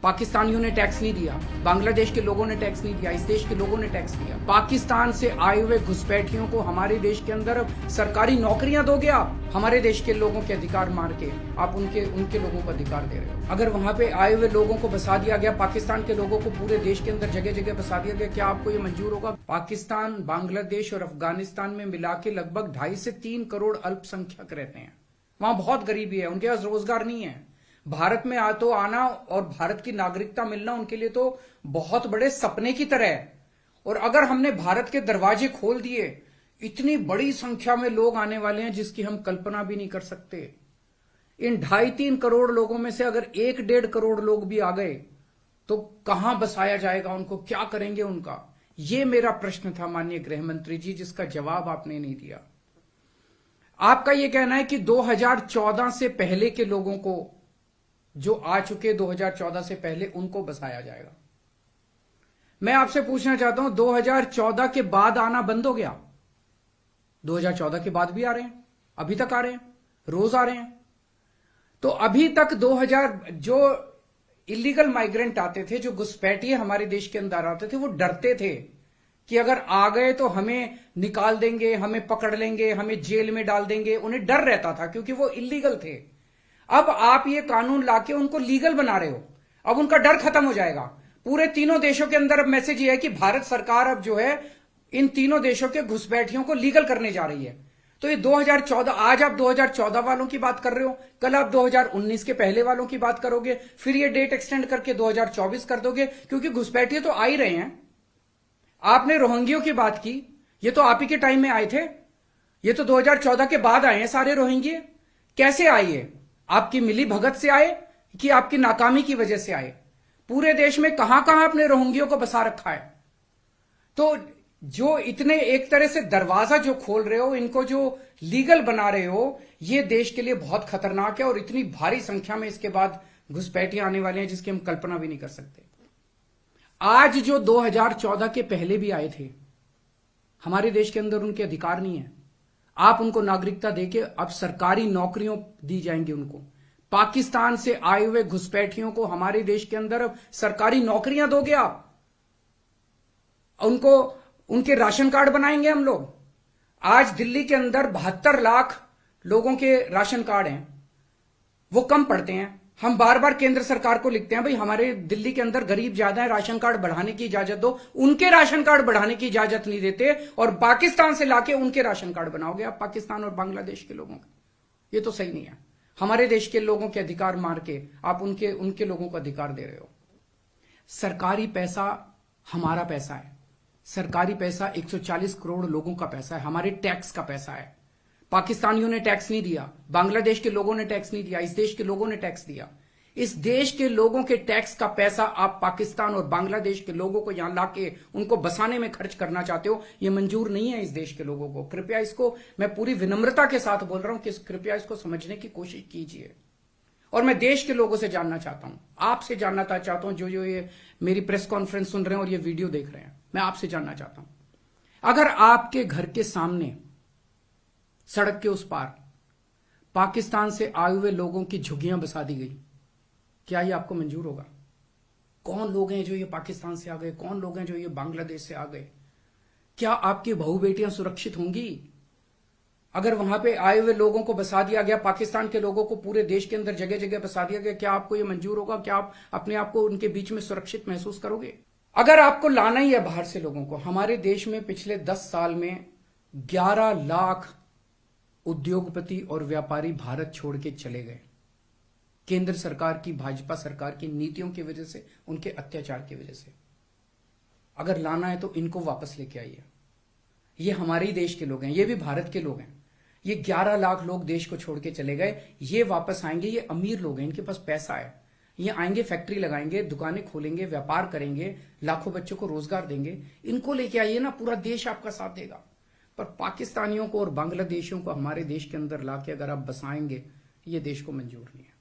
पाकिस्तानियों ने टैक्स नहीं दिया, बांग्लादेश के लोगों ने टैक्स नहीं दिया, इस देश के लोगों ने टैक्स दिया। पाकिस्तान से आए हुए घुसपैठियों को हमारे देश के अंदर सरकारी नौकरियां दोगे आप? हमारे देश के लोगों के अधिकार मार के आप उनके लोगों को अधिकार दे रहे हो। अगर वहां पे आए हुए लोगों को बसा दिया गया, पाकिस्तान के लोगों को पूरे देश के अंदर जगह जगह बसा दिया गया, क्या आपको ये मंजूर होगा? पाकिस्तान, बांग्लादेश और अफगानिस्तान में मिला के लगभग 2.5 से 3 करोड़ अल्पसंख्यक रहते हैं। वहां बहुत गरीबी है, उनके पास रोजगार नहीं है। भारत में आना और भारत की नागरिकता मिलना उनके लिए तो बहुत बड़े सपने की तरह है। और अगर हमने भारत के दरवाजे खोल दिए, इतनी बड़ी संख्या में लोग आने वाले हैं जिसकी हम कल्पना भी नहीं कर सकते। इन 2.5-3 करोड़ लोगों में से अगर 1-1.5 करोड़ लोग भी आ गए तो कहां बसाया जाएगा उनको, क्या करेंगे उनका? यह मेरा प्रश्न था माननीय गृह मंत्री जी, जिसका जवाब आपने नहीं दिया। आपका यह कहना है कि 2014 से पहले के लोगों को, जो आ चुके 2014 से पहले, उनको बसाया जाएगा। मैं आपसे पूछना चाहता हूं, 2014 के बाद आना बंद हो गया? 2014 के बाद भी आ रहे हैं, अभी तक आ रहे हैं, रोज आ रहे हैं। तो अभी तक 2000 जो इलीगल माइग्रेंट आते थे, जो घुसपैठिए हमारे देश के अंदर आते थे, वो डरते थे कि अगर आ गए तो हमें निकाल देंगे, हमें पकड़ लेंगे, हमें जेल में डाल देंगे। उन्हें डर रहता था क्योंकि वो इलीगल थे। अब आप ये कानून लाके उनको लीगल बना रहे हो, अब उनका डर खत्म हो जाएगा। पूरे तीनों देशों के अंदर अब मैसेज ये है कि भारत सरकार अब जो है इन तीनों देशों के घुसपैठियों को लीगल करने जा रही है। तो ये 2014, आज आप 2014 वालों की बात कर रहे हो, कल आप 2019 के पहले वालों की बात करोगे, फिर ये डेट एक्सटेंड करके 2024 कर दोगे, क्योंकि घुसपैठिए तो आ ही रहे हैं। आपने रोहिंग्यों की बात की, ये तो आप ही के टाइम में आए थे, ये तो 2014 के बाद आए हैं सारे रोहिंग्ये। कैसे आए? आपकी मिली भगत से आए कि आपकी नाकामी की वजह से आए? पूरे देश में कहां कहां आपने रोहिंग्यों को बसा रखा है? तो जो इतने एक तरह से दरवाजा जो खोल रहे हो, इनको जो लीगल बना रहे हो, ये देश के लिए बहुत खतरनाक है। और इतनी भारी संख्या में इसके बाद घुसपैठिए आने वाले हैं जिसकी हम कल्पना भी नहीं कर सकते। आज जो 2014 के पहले भी आए थे, हमारे देश के अंदर उनके अधिकार नहीं है। आप उनको नागरिकता देके अब सरकारी नौकरियों दी जाएंगी उनको। पाकिस्तान से आए हुए घुसपैठियों को हमारे देश के अंदर अब सरकारी नौकरियां दोगे आप? उनको उनके राशन कार्ड बनाएंगे हम लोग। आज दिल्ली के अंदर 72 लाख लोगों के राशन कार्ड हैं, वो कम पड़ते हैं। हम बार बार केंद्र सरकार को लिखते हैं, भाई हमारे दिल्ली के अंदर गरीब ज्यादा है, राशन कार्ड बढ़ाने की इजाजत दो। उनके राशन कार्ड बढ़ाने की इजाजत नहीं देते और पाकिस्तान से लाके उनके राशन कार्ड बनाओगे आप, पाकिस्तान और बांग्लादेश के लोगों का। ये तो सही नहीं है। हमारे देश के लोगों के अधिकार मार के आप उनके लोगों को अधिकार दे रहे हो। सरकारी पैसा हमारा पैसा है, सरकारी पैसा 140 करोड़ लोगों का पैसा है, हमारे टैक्स का पैसा है। पाकिस्तानियों ने टैक्स नहीं दिया, बांग्लादेश के लोगों ने टैक्स नहीं दिया, इस देश के लोगों ने टैक्स दिया। इस देश के लोगों के टैक्स का पैसा आप पाकिस्तान और बांग्लादेश के लोगों को यहां लाके उनको बसाने में खर्च करना चाहते हो। यह मंजूर नहीं है इस देश के लोगों को। कृपया इसको, मैं पूरी विनम्रता के साथ बोल रहा हूं कि कृपया इसको समझने की कोशिश कीजिए। और मैं देश के लोगों से जानना चाहता हूं, आपसे जानना चाहता हूं, जो ये मेरी प्रेस कॉन्फ्रेंस सुन रहे हैं और ये वीडियो देख रहे हैं, मैं आपसे जानना चाहता हूं, अगर आपके घर के सामने सड़क के उस पार पाकिस्तान से आए हुए लोगों की झुग्गियां बसा दी गई, क्या ये आपको मंजूर होगा? कौन लोग हैं जो ये पाकिस्तान से आ गए, कौन लोग हैं जो ये बांग्लादेश से आ गए? क्या आपकी बहू बेटियां सुरक्षित होंगी? अगर वहां पे आए हुए लोगों को बसा दिया गया, पाकिस्तान के लोगों को पूरे देश के अंदर जगह जगह बसा दिया गया, क्या आपको ये मंजूर होगा? क्या आप अपने आप को उनके बीच में सुरक्षित महसूस करोगे? अगर आपको लाना ही है बाहर से लोगों को, हमारे देश में पिछले 10 साल में 11 लाख उद्योगपति और व्यापारी भारत छोड़ के चले गए। केंद्र सरकार की, भाजपा सरकार की नीतियों की वजह से, उनके अत्याचार की वजह से। अगर लाना है तो इनको वापस लेके आइए। ये हमारे ही देश के लोग हैं, ये भी भारत के लोग हैं। ये 11 लाख लोग देश को छोड़ के चले गए, ये वापस आएंगे। ये अमीर लोग हैं, इनके पास पैसा है, ये आएंगे, फैक्ट्री लगाएंगे, दुकानें खोलेंगे, व्यापार करेंगे, लाखों बच्चों को रोजगार देंगे। इनको लेके आइए ना, पूरा देश आपका साथ देगा। पर पाकिस्तानियों को और बांग्लादेशियों को हमारे देश के अंदर लाके अगर आप बसाएंगे, ये देश को मंजूर नहीं है।